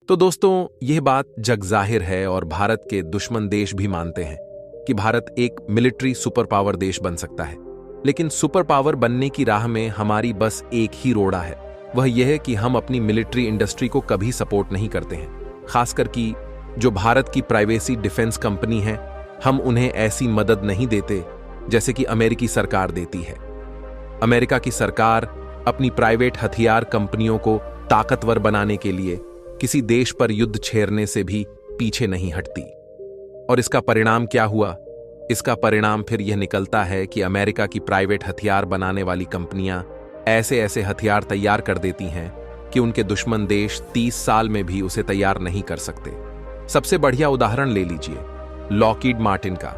तो दोस्तों, यह बात जग जाहिर है और भारत के दुश्मन देश भी मानते हैं कि भारत एक मिलिट्री सुपर पावर देश बन सकता है। लेकिन सुपर पावर बनने की राह में हमारी बस एक ही रोड़ा है, वह यह है कि हम अपनी मिलिट्री इंडस्ट्री को कभी सपोर्ट नहीं करते हैं। खासकर कि जो भारत की प्राइवेसी डिफेंस कंपनी है, हम उन्हें ऐसी मदद नहीं देते जैसे कि अमेरिकी सरकार देती है। अमेरिका की सरकार अपनी प्राइवेट हथियार कंपनियों को ताकतवर बनाने के लिए किसी देश पर युद्ध छेड़ने से भी पीछे नहीं हटती। और इसका परिणाम क्या हुआ? इसका परिणाम फिर यह निकलता है कि अमेरिका की प्राइवेट हथियार बनाने वाली कंपनियां ऐसे ऐसे हथियार तैयार कर देती हैं कि उनके दुश्मन देश 30 साल में भी उसे तैयार नहीं कर सकते। सबसे बढ़िया उदाहरण ले लीजिए लॉकहीड मार्टिन का।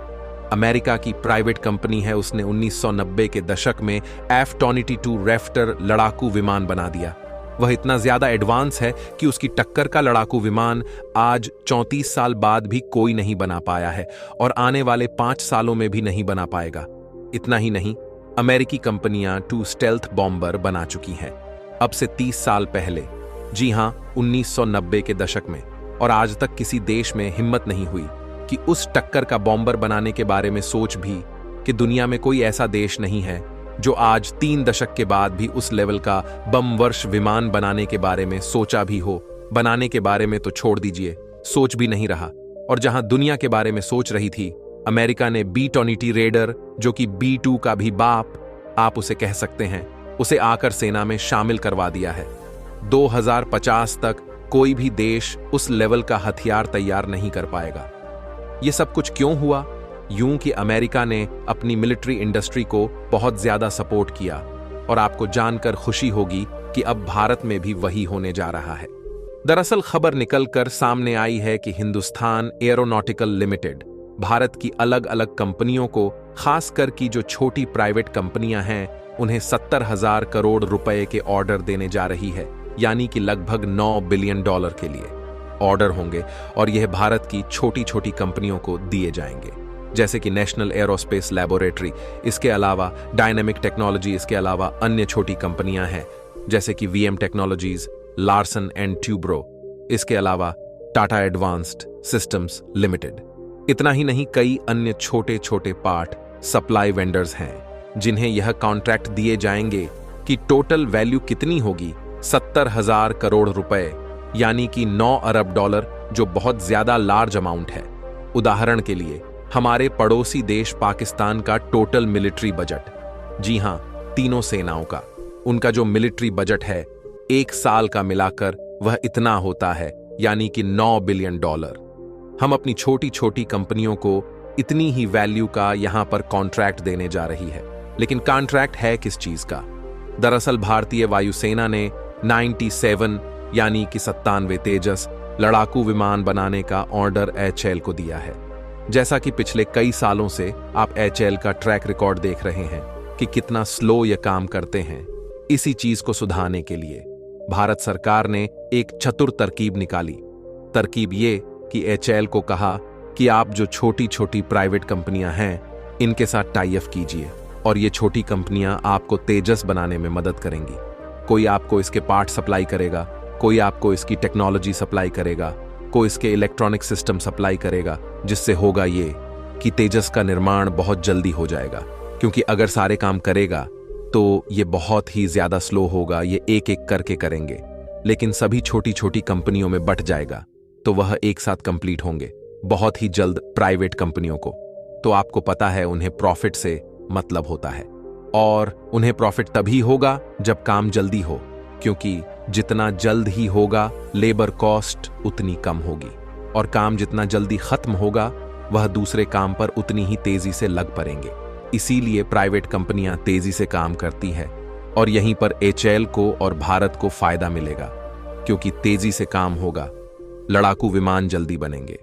अमेरिका की प्राइवेट कंपनी है, उसने 1990 के दशक में F-22 रैप्टर लड़ाकू विमान बना दिया। वह इतना ज्यादा एडवांस है कि उसकी टक्कर का लड़ाकू विमान आज 34 साल बाद भी कोई नहीं बना पाया है और आने वाले 5 सालों में भी नहीं बना पाएगा। इतना ही नहीं, अमेरिकी कंपनियां 2 स्टेल्थ बॉम्बर बना चुकी हैं अब से 30 साल पहले। जी हां, 1990 के दशक में। और आज तक किसी देश में हिम्मत नहीं हुई कि उस टक्कर का बॉम्बर बनाने के बारे में सोच भी कि दुनिया में कोई ऐसा देश नहीं है जो आज 3 दशक के बाद भी उस लेवल का बम वर्ष विमान बनाने के बारे में सोचा भी हो। बनाने के बारे में तो छोड़ दीजिए, सोच भी नहीं रहा। और जहां दुनिया के बारे में सोच रही थी, अमेरिका ने B-22 रेडर, जो कि B-2 का भी बाप आप उसे कह सकते हैं, उसे आकर सेना में शामिल करवा दिया है। 2050 तक कोई भी देश उस लेवल का हथियार तैयार नहीं कर पाएगा। यह सब कुछ क्यों हुआ? यूं कि अमेरिका ने अपनी मिलिट्री इंडस्ट्री को बहुत ज्यादा सपोर्ट किया। और आपको जानकर खुशी होगी कि अब भारत में भी वही होने जा रहा है। दरअसल खबर निकलकर सामने आई है कि हिंदुस्तान एरोनॉटिकल लिमिटेड भारत की अलग अलग कंपनियों को, खासकर की जो छोटी प्राइवेट कंपनियां हैं, उन्हें 70,000 करोड़ रुपए के ऑर्डर देने जा रही है, यानी कि लगभग $9 बिलियन के लिए ऑर्डर होंगे। और यह भारत की छोटी छोटी कंपनियों को दिए जाएंगे, जैसे कि नेशनल एरोस्पेस लैबोरेटरी, इसके अलावा डायनेमिक टेक्नोलॉजी, इसके अलावा अन्य छोटी कंपनियां हैं जैसे कि VM technologies, Larsen and Toubro, इसके अलावा टाटा एडवांस्ड सिस्टम्स लिमिटेड। इतना ही नहीं, कई अन्य छोटे छोटे पार्ट सप्लाई वेंडर्स हैं जिन्हें यह कॉन्ट्रैक्ट दिए जाएंगे कि टोटल वैल्यू कितनी होगी? 70,000 करोड़ रुपए, यानी कि $9 अरब, जो बहुत ज्यादा लार्ज अमाउंट है। उदाहरण के लिए हमारे पड़ोसी देश पाकिस्तान का टोटल मिलिट्री बजट, जी हां, तीनों सेनाओं का, उनका जो मिलिट्री बजट है 1 साल का मिलाकर वह इतना होता है, यानी कि $9 बिलियन। हम अपनी छोटी छोटी कंपनियों को इतनी ही वैल्यू का यहां पर कॉन्ट्रैक्ट देने जा रही है। लेकिन कॉन्ट्रैक्ट है किस चीज का? दरअसल भारतीय वायुसेना ने 97 यानी कि 97 तेजस लड़ाकू विमान बनाने का ऑर्डर HAL को दिया है। जैसा कि पिछले कई सालों से आप HAL का ट्रैक रिकॉर्ड देख रहे हैं कि कितना स्लो ये काम करते हैं। इसी चीज को सुधारने के लिए भारत सरकार ने एक चतुर तरकीब निकाली। तरकीब ये कि HAL को कहा कि आप जो छोटी छोटी प्राइवेट कंपनियां हैं, इनके साथ टाई अप कीजिए और ये छोटी कंपनियां आपको तेजस बनाने में मदद करेंगी। कोई आपको इसके पार्ट सप्लाई करेगा, कोई आपको इसकी टेक्नोलॉजी सप्लाई करेगा, कोई इसके इलेक्ट्रॉनिक सिस्टम सप्लाई करेगा, जिससे होगा ये कि तेजस का निर्माण बहुत जल्दी हो जाएगा। क्योंकि अगर सारे काम करेगा तो ये बहुत ही ज्यादा स्लो होगा, ये एक एक करके करेंगे। लेकिन सभी छोटी छोटी कंपनियों में बंट जाएगा तो वह एक साथ कंप्लीट होंगे बहुत ही जल्द प्राइवेट कंपनियों को। तो आपको पता है उन्हें प्रॉफिट से मतलब होता है, और उन्हें प्रॉफिट तभी होगा जब काम जल्दी हो, क्योंकि जितना जल्द ही होगा लेबर कॉस्ट उतनी कम होगी, और काम जितना जल्दी खत्म होगा वह दूसरे काम पर उतनी ही तेजी से लग पड़ेंगे। इसीलिए प्राइवेट कंपनियां तेजी से काम करती है और यहीं पर HAL को और भारत को फायदा मिलेगा, क्योंकि तेजी से काम होगा, लड़ाकू विमान जल्दी बनेंगे।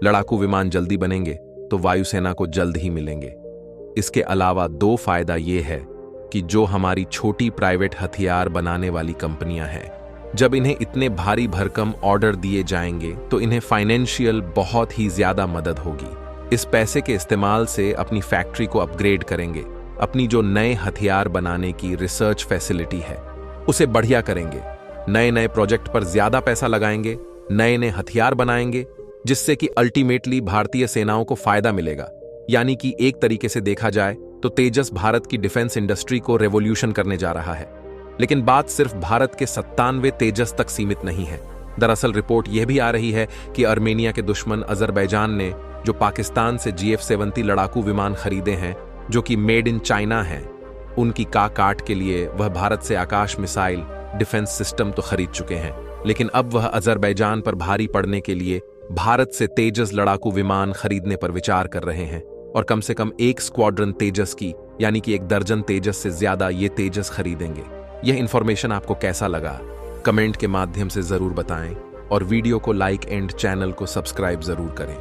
लड़ाकू विमान जल्दी बनेंगे तो वायुसेना को जल्द ही मिलेंगे। इसके अलावा 2 फायदा ये है कि जो हमारी छोटी प्राइवेट हथियार बनाने वाली कंपनियां हैं, जब इन्हें इतने भारी भरकम ऑर्डर दिए जाएंगे तो इन्हें फाइनेंशियल बहुत ही ज्यादा मदद होगी। इस पैसे के इस्तेमाल से अपनी फैक्ट्री को अपग्रेड करेंगे, अपनी जो नए हथियार बनाने की रिसर्च फैसिलिटी है उसे बढ़िया करेंगे, नए नए प्रोजेक्ट पर ज्यादा पैसा लगाएंगे नए नए हथियार बनाएंगे, जिससे कि अल्टीमेटली भारतीय सेनाओं को फायदा मिलेगा। यानी कि एक तरीके से देखा जाए तो तेजस भारत की डिफेंस इंडस्ट्री को रेवोल्यूशन करने जा रहा है। लेकिन बात सिर्फ भारत के 97 तेजस तक सीमित नहीं है। दरअसल रिपोर्ट यह भी आ रही है कि अर्मेनिया के दुश्मन अजरबैजान ने जो पाकिस्तान से GF-70 लड़ाकू विमान खरीदे हैं, जो कि मेड इन चाइना हैं, उनकी काट के लिए वह भारत से आकाश मिसाइल डिफेंस सिस्टम तो खरीद चुके हैं, लेकिन अब वह अजरबैजान पर भारी पड़ने के लिए भारत से तेजस लड़ाकू विमान खरीदने पर विचार कर रहे हैं और कम से कम एक स्क्वाड्रन तेजस की, यानी कि 1 दर्जन तेजस से ज्यादा ये तेजस खरीदेंगे। यह इंफॉर्मेशन आपको कैसा लगा? कमेंट के माध्यम से जरूर बताएं और वीडियो को लाइक एंड चैनल को सब्सक्राइब जरूर करें।